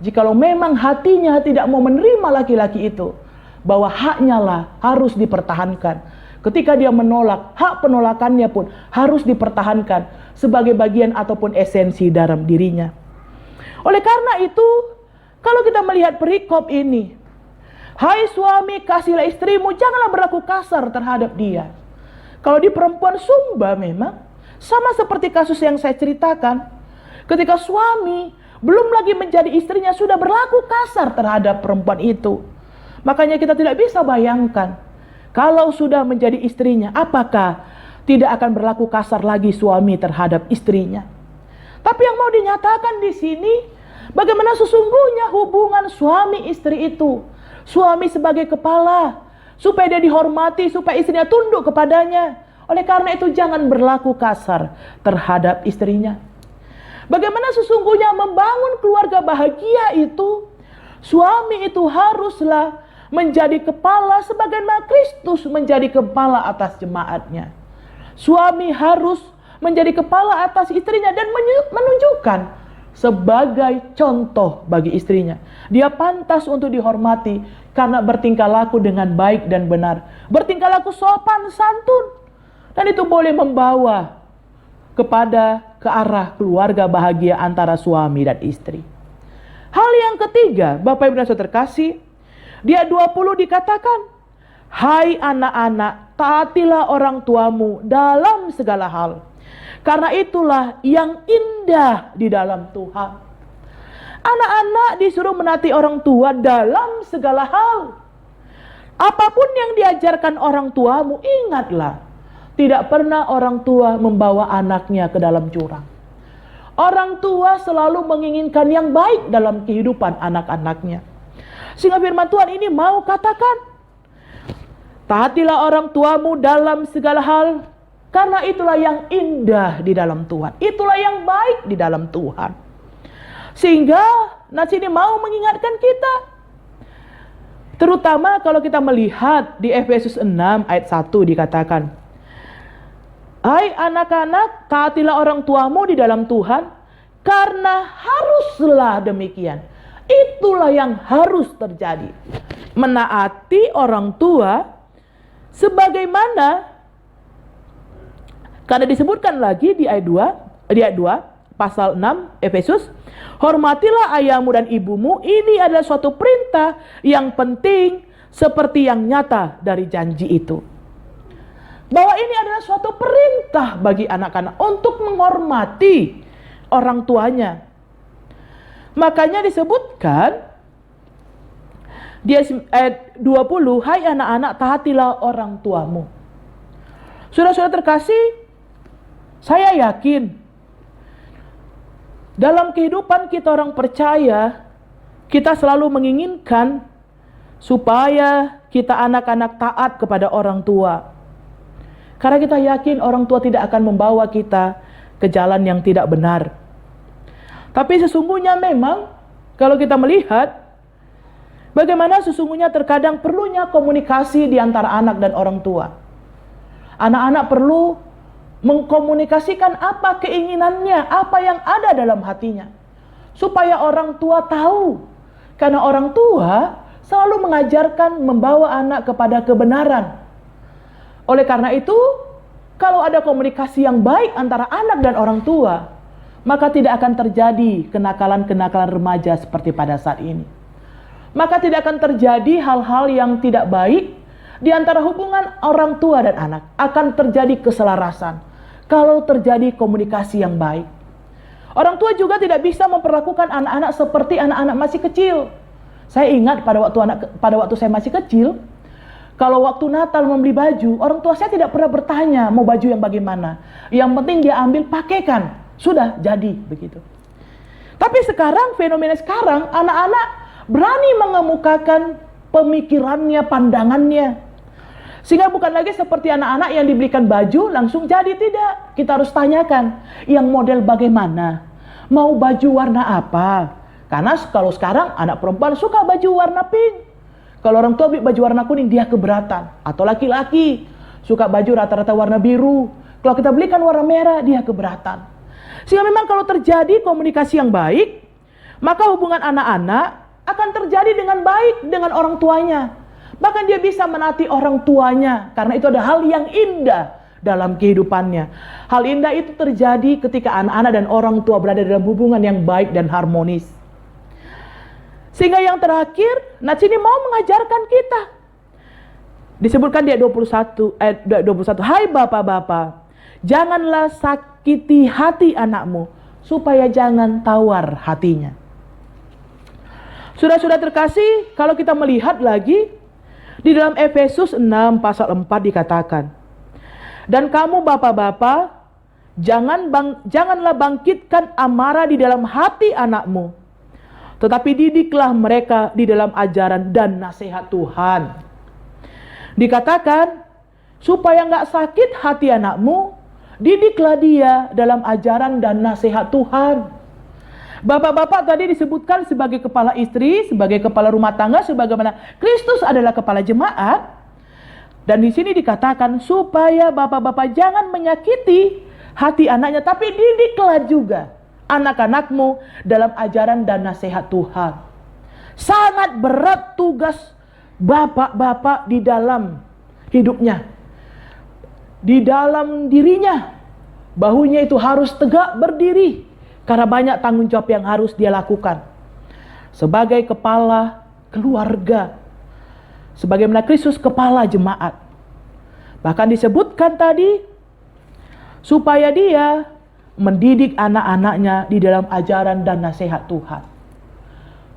Jikalau memang hatinya tidak mau menerima laki-laki itu, bahwa haknya lah harus dipertahankan. Ketika dia menolak, hak penolakannya pun harus dipertahankan sebagai bagian ataupun esensi dalam dirinya. Oleh karena itu, kalau kita melihat perikop ini, hai suami, kasihlah istrimu, janganlah berlaku kasar terhadap dia. Kalau di perempuan Sumba memang sama seperti kasus yang saya ceritakan, ketika suami belum lagi menjadi istrinya sudah berlaku kasar terhadap perempuan itu. Makanya kita tidak bisa bayangkan, kalau sudah menjadi istrinya, apakah tidak akan berlaku kasar lagi suami terhadap istrinya? Tapi yang mau dinyatakan di sini, bagaimana sesungguhnya hubungan suami istri itu. Suami sebagai kepala, supaya dia dihormati, supaya istrinya tunduk kepadanya. Oleh karena itu jangan berlaku kasar terhadap istrinya. Bagaimana sesungguhnya membangun keluarga bahagia itu, suami itu haruslah menjadi kepala sebagaimana Kristus menjadi kepala atas jemaatnya. Suami harus menjadi kepala atas istrinya dan menunjukkan sebagai contoh bagi istrinya. Dia pantas untuk dihormati karena bertingkah laku dengan baik dan benar. Bertingkah laku sopan santun. Dan itu boleh membawa ke arah keluarga bahagia antara suami dan istri. Hal yang ketiga, Bapak Ibu dan Saudara terkasih, di ayat 20 dikatakan, hai anak-anak, taatilah orang tuamu dalam segala hal, karena itulah yang indah di dalam Tuhan. Anak-anak disuruh menaati orang tua dalam segala hal. Apapun yang diajarkan orang tuamu, ingatlah, tidak pernah orang tua membawa anaknya ke dalam jurang. Orang tua selalu menginginkan yang baik dalam kehidupan anak-anaknya. Sehingga firman Tuhan ini mau katakan, taatilah orang tuamu dalam segala hal, karena itulah yang indah di dalam Tuhan. Itulah yang baik di dalam Tuhan. Sehingga nas ini mau mengingatkan kita, terutama kalau kita melihat di Efesus 6 ayat 1 dikatakan, hai anak-anak, taatilah orang tuamu di dalam Tuhan, karena haruslah demikian. Itulah yang harus terjadi. Menaati orang tua sebagaimana, karena disebutkan lagi di ayat 2 pasal 6 Efesus, hormatilah ayahmu dan ibumu. Ini adalah suatu perintah yang penting seperti yang nyata dari janji itu. Bahwa ini adalah suatu perintah bagi anak-anak untuk menghormati orang tuanya. Makanya disebutkan di ayat 20, hai anak-anak, taatilah orang tuamu. Saudara-saudara terkasih, saya yakin dalam kehidupan kita orang percaya, kita selalu menginginkan supaya kita anak-anak taat kepada orang tua. Karena kita yakin orang tua tidak akan membawa kita ke jalan yang tidak benar. Tapi sesungguhnya memang kalau kita melihat bagaimana sesungguhnya terkadang perlunya komunikasi di antara anak dan orang tua. Anak-anak perlu mengkomunikasikan apa keinginannya, apa yang ada dalam hatinya. Supaya orang tua tahu. Karena orang tua selalu mengajarkan membawa anak kepada kebenaran. Oleh karena itu, kalau ada komunikasi yang baik antara anak dan orang tua, maka tidak akan terjadi kenakalan-kenakalan remaja seperti pada saat ini. Maka tidak akan terjadi hal-hal yang tidak baik di antara hubungan orang tua dan anak. Akan terjadi keselarasan kalau terjadi komunikasi yang baik. Orang tua juga tidak bisa memperlakukan anak-anak seperti anak-anak masih kecil. Saya ingat pada waktu saya masih kecil, kalau waktu Natal membeli baju, orang tua saya tidak pernah bertanya mau baju yang bagaimana. Yang penting dia ambil, pakaikan, sudah jadi begitu. Tapi sekarang, fenomena sekarang, anak-anak berani mengemukakan pemikirannya, pandangannya. Sehingga bukan lagi seperti anak-anak yang dibelikan baju langsung jadi, tidak. Kita harus tanyakan, yang model bagaimana? Mau baju warna apa? Karena kalau sekarang anak perempuan suka baju warna pink. Kalau orang tua beli baju warna kuning, dia keberatan. Atau laki-laki suka baju rata-rata warna biru. Kalau kita belikan warna merah, dia keberatan. Sehingga memang kalau terjadi komunikasi yang baik, maka hubungan anak-anak akan terjadi dengan baik dengan orang tuanya. Bahkan dia bisa menaati orang tuanya, karena itu ada hal yang indah dalam kehidupannya. Hal indah itu terjadi ketika anak-anak dan orang tua berada dalam hubungan yang baik dan harmonis. Sehingga yang terakhir, Nats ini mau mengajarkan kita. Disebutkan di ayat 21, hai bapak-bapak, janganlah sakiti hati anakmu, supaya jangan tawar hatinya. Saudara-saudara terkasih, kalau kita melihat lagi, di dalam Efesus 6 pasal 4 dikatakan, dan kamu bapak-bapak, janganlah bangkitkan amarah di dalam hati anakmu, tetapi didiklah mereka di dalam ajaran dan nasihat Tuhan. Dikatakan, supaya nggak sakit hati anakmu, didiklah dia dalam ajaran dan nasihat Tuhan. Bapak-bapak tadi disebutkan sebagai kepala istri, sebagai kepala rumah tangga, sebagaimana Kristus adalah kepala jemaat. Dan di sini dikatakan supaya bapak-bapak jangan menyakiti hati anaknya, tapi didiklah juga anak-anakmu dalam ajaran dan nasihat Tuhan. Sangat berat tugas bapak-bapak di dalam hidupnya, di dalam dirinya. Bahunya itu harus tegak berdiri, karena banyak tanggung jawab yang harus dia lakukan sebagai kepala keluarga, sebagaimana Kristus kepala jemaat. Bahkan disebutkan tadi supaya dia mendidik anak-anaknya di dalam ajaran dan nasihat Tuhan.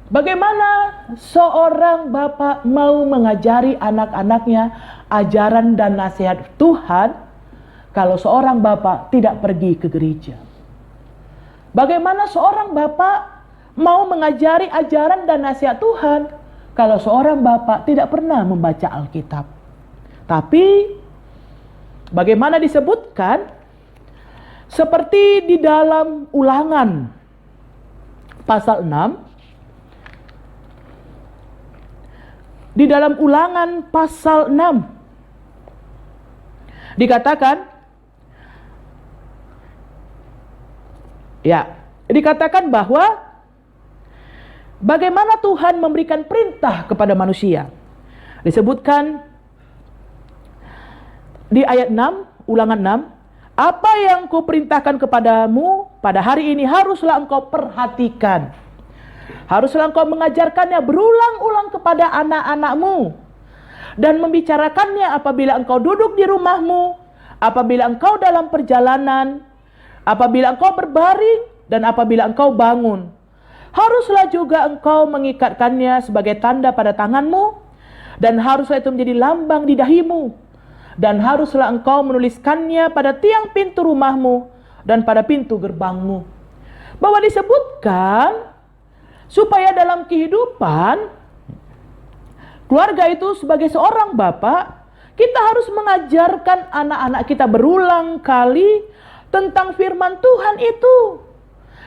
Bagaimana seorang bapak mau mengajari anak-anaknya ajaran dan nasihat Tuhan kalau seorang bapak tidak pergi ke gereja? Bagaimana seorang bapak mau mengajari ajaran dan nasihat Tuhan kalau seorang bapak tidak pernah membaca Alkitab? Tapi bagaimana disebutkan seperti di dalam Ulangan pasal 6, di dalam Ulangan pasal 6 dikatakan, dikatakan bahwa bagaimana Tuhan memberikan perintah kepada manusia. Disebutkan di ayat 6, Ulangan 6, apa yang kuperintahkan kepadamu pada hari ini haruslah engkau perhatikan. Haruslah engkau mengajarkannya berulang-ulang kepada anak-anakmu. dan membicarakannya apabila engkau duduk di rumahmu, apabila engkau dalam perjalanan, apabila engkau berbaring, dan apabila engkau bangun. Haruslah juga engkau mengikatkannya sebagai tanda pada tanganmu, dan haruslah itu menjadi lambang di dahimu, dan haruslah engkau menuliskannya pada tiang pintu rumahmu dan pada pintu gerbangmu. Bahwa disebutkan supaya dalam kehidupan keluarga itu sebagai seorang bapak, kita harus mengajarkan anak-anak kita berulang kali tentang firman Tuhan itu.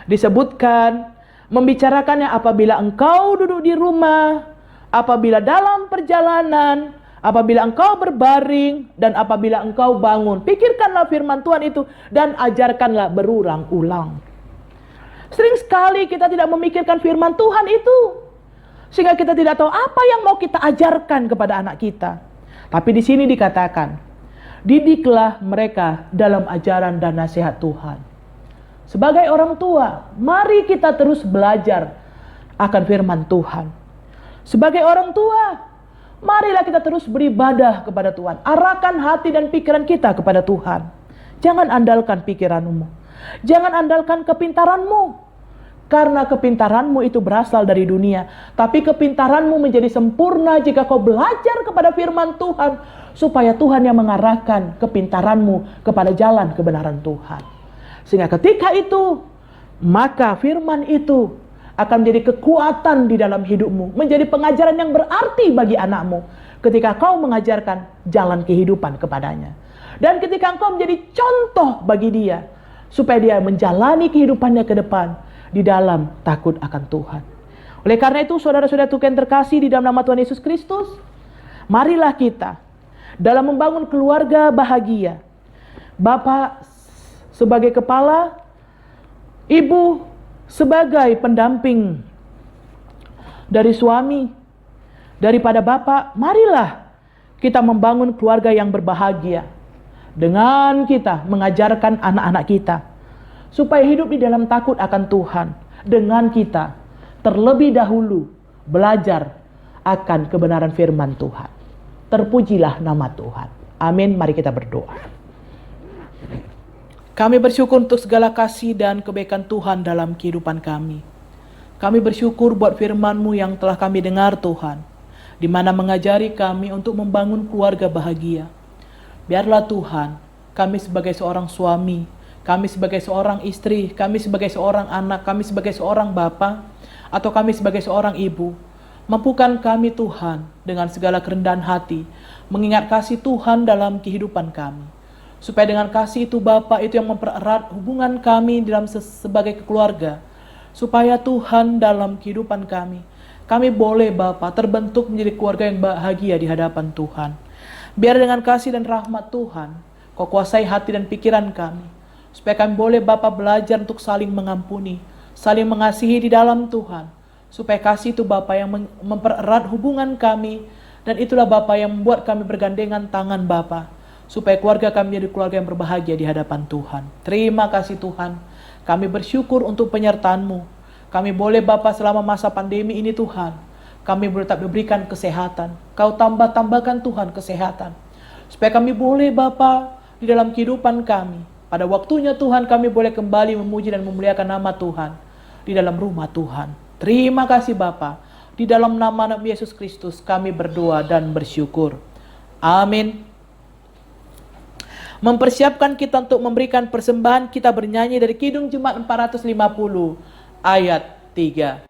Disebutkan membicarakannya apabila engkau duduk di rumah, apabila dalam perjalanan, apabila engkau berbaring, dan apabila engkau bangun. Pikirkanlah firman Tuhan itu dan ajarkanlah berulang-ulang. Sering sekali kita tidak memikirkan firman Tuhan itu, sehingga kita tidak tahu apa yang mau kita ajarkan kepada anak kita. Tapi di sini dikatakan, didiklah mereka dalam ajaran dan nasihat Tuhan. Sebagai orang tua, mari kita terus belajar akan firman Tuhan. Sebagai orang tua, marilah kita terus beribadah kepada Tuhan. Arahkan hati dan pikiran kita kepada Tuhan. Jangan andalkan pikiranmu. Jangan andalkan kepintaranmu. Karena kepintaranmu itu berasal dari dunia. Tapi kepintaranmu menjadi sempurna jika kau belajar kepada firman Tuhan. Supaya Tuhan yang mengarahkan kepintaranmu kepada jalan kebenaran Tuhan. Sehingga ketika itu, maka firman itu akan menjadi kekuatan di dalam hidupmu. Menjadi pengajaran yang berarti bagi anakmu. Ketika kau mengajarkan jalan kehidupan kepadanya. Dan ketika engkau menjadi contoh bagi dia. Supaya dia menjalani kehidupannya ke depan. Di dalam takut akan Tuhan. Oleh karena itu, saudara-saudara Tuhan terkasih di dalam nama Tuhan Yesus Kristus. Marilah kita dalam membangun keluarga bahagia. Bapak sebagai kepala, ibu sebagai pendamping dari suami, daripada bapak, marilah kita membangun keluarga yang berbahagia dengan kita mengajarkan anak-anak kita supaya hidup di dalam takut akan Tuhan, dengan kita terlebih dahulu belajar akan kebenaran firman Tuhan. Terpujilah nama Tuhan. Amin. Mari kita berdoa. Kami bersyukur untuk segala kasih dan kebaikan Tuhan dalam kehidupan kami. Kami bersyukur buat firman-Mu yang telah kami dengar Tuhan, di mana mengajari kami untuk membangun keluarga bahagia. Biarlah Tuhan, kami sebagai seorang suami, kami sebagai seorang istri, kami sebagai seorang anak, kami sebagai seorang bapa, atau kami sebagai seorang ibu, mampukan kami Tuhan dengan segala kerendahan hati, mengingat kasih Tuhan dalam kehidupan kami. Supaya dengan kasih itu Bapa itu yang mempererat hubungan kami dalam sebagai keluarga. Supaya Tuhan dalam kehidupan kami boleh Bapa terbentuk menjadi keluarga yang bahagia di hadapan Tuhan. Biar dengan kasih dan rahmat Tuhan, Kau kuasai hati dan pikiran kami. Supaya kami boleh Bapa belajar untuk saling mengampuni, saling mengasihi di dalam Tuhan. Supaya kasih itu Bapa yang mempererat hubungan kami. Dan itulah Bapa yang membuat kami bergandengan tangan Bapa. Supaya keluarga kami menjadi keluarga yang berbahagia di hadapan Tuhan. Terima kasih Tuhan. Kami bersyukur untuk penyertaan-Mu. Kami boleh Bapa selama masa pandemi ini Tuhan. Kami boleh tak diberikan kesehatan. Kau tambahkan Tuhan kesehatan. Supaya kami boleh Bapa di dalam kehidupan kami. Pada waktunya Tuhan kami boleh kembali memuji dan memuliakan nama Tuhan. Di dalam rumah Tuhan. Terima kasih Bapa. Di dalam nama Nabi Yesus Kristus kami berdoa dan bersyukur. Amin. Mempersiapkan kita untuk memberikan persembahan, kita bernyanyi dari Kidung Jemaat 450 ayat 3.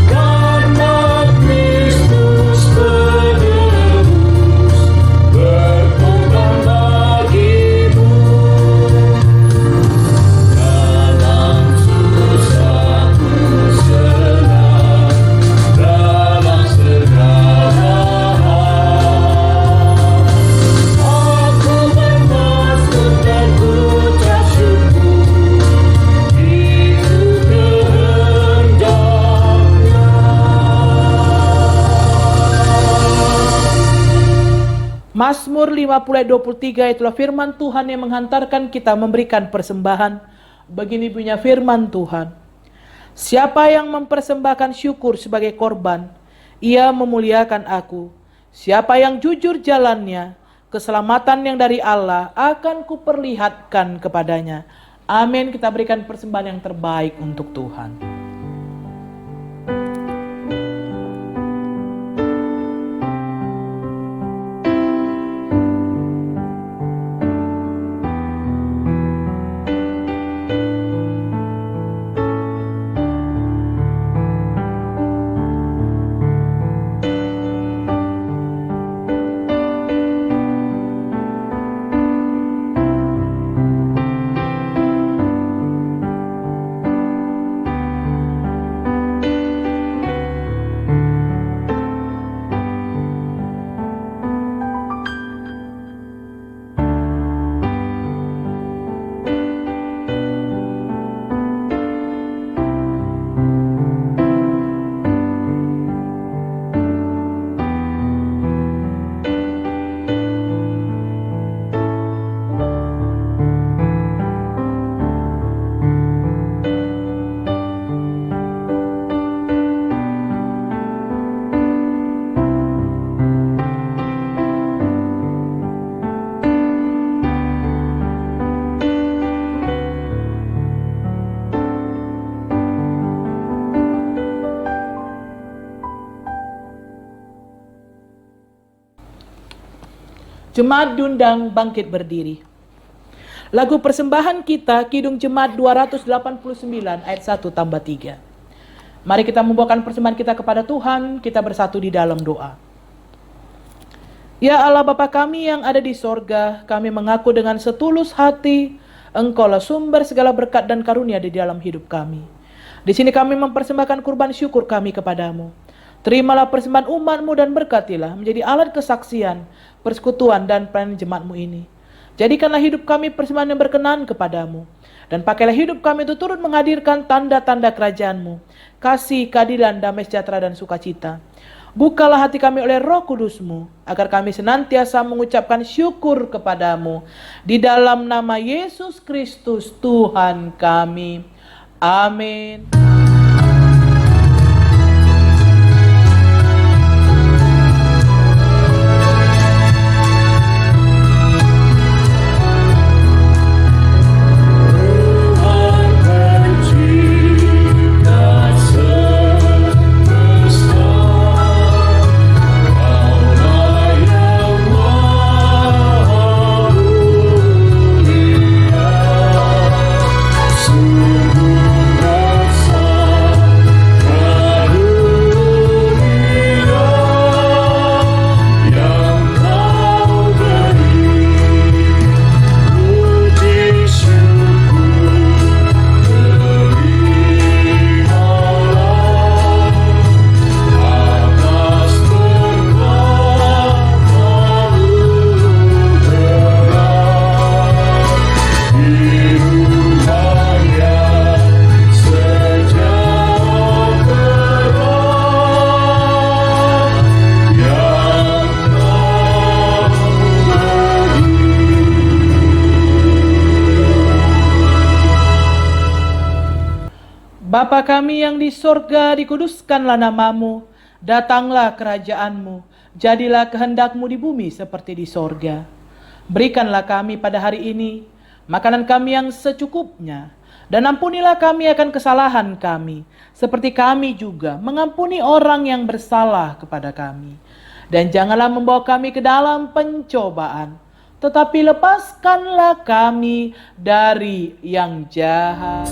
Karena Kristus penerus Mazmur 50 ayat 23, itulah firman Tuhan yang menghantarkan kita memberikan persembahan. Begini punya firman Tuhan. Siapa yang mempersembahkan syukur sebagai korban, ia memuliakan aku. Siapa yang jujur jalannya, keselamatan yang dari Allah akan kuperlihatkan kepadanya. Amin. Kita berikan persembahan yang terbaik untuk Tuhan. Jemaat diundang bangkit berdiri. Lagu persembahan kita, Kidung Jemaat 289 ayat 1 tambah 3. Mari kita membawakan persembahan kita kepada Tuhan, kita bersatu di dalam doa. Ya Allah Bapa kami yang ada di sorga, kami mengaku dengan setulus hati, Engkaulah sumber segala berkat dan karunia di dalam hidup kami. Di sini kami mempersembahkan kurban syukur kami kepadamu. Terimalah persembahan umat-Mu dan berkatilah menjadi alat kesaksian, persekutuan dan pelayanan jemaat-Mu ini. Jadikanlah hidup kami persembahan yang berkenan kepadamu. Dan pakailah hidup kami itu turut menghadirkan tanda-tanda kerajaan-Mu, kasih, keadilan, damai sejahtera dan sukacita. Bukalah hati kami oleh Roh Kudus-Mu, agar kami senantiasa mengucapkan syukur kepadamu. Di dalam nama Yesus Kristus Tuhan kami. Amin. Bapa kami yang di sorga, dikuduskanlah namamu, datanglah kerajaanmu, jadilah kehendak-Mu di bumi seperti di sorga. Berikanlah kami pada hari ini makanan kami yang secukupnya, dan ampunilah kami akan kesalahan kami, seperti kami juga mengampuni orang yang bersalah kepada kami. Dan janganlah membawa kami ke dalam pencobaan, tetapi lepaskanlah kami dari yang jahat.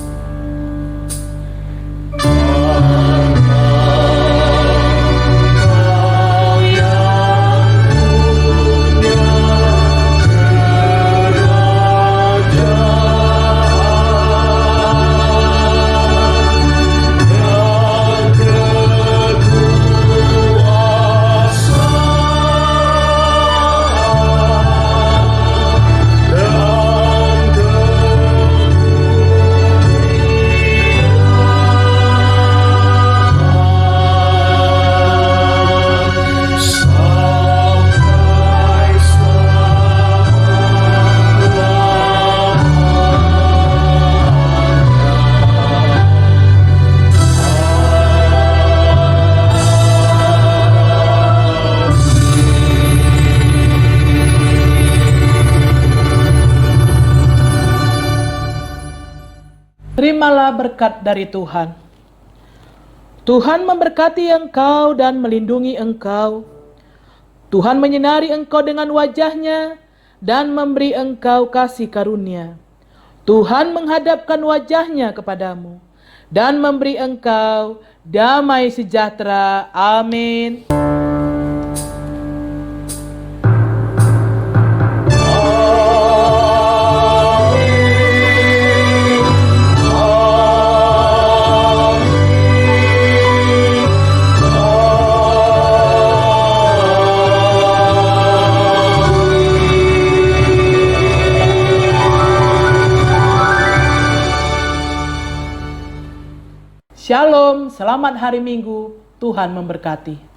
Terimalah berkat dari Tuhan. Tuhan memberkati engkau dan melindungi engkau. Tuhan menyinari engkau dengan wajah-Nya dan memberi engkau kasih karunia. Tuhan menghadapkan wajah-Nya kepadamu dan memberi engkau damai sejahtera. Amin. Shalom, selamat hari Minggu, Tuhan memberkati.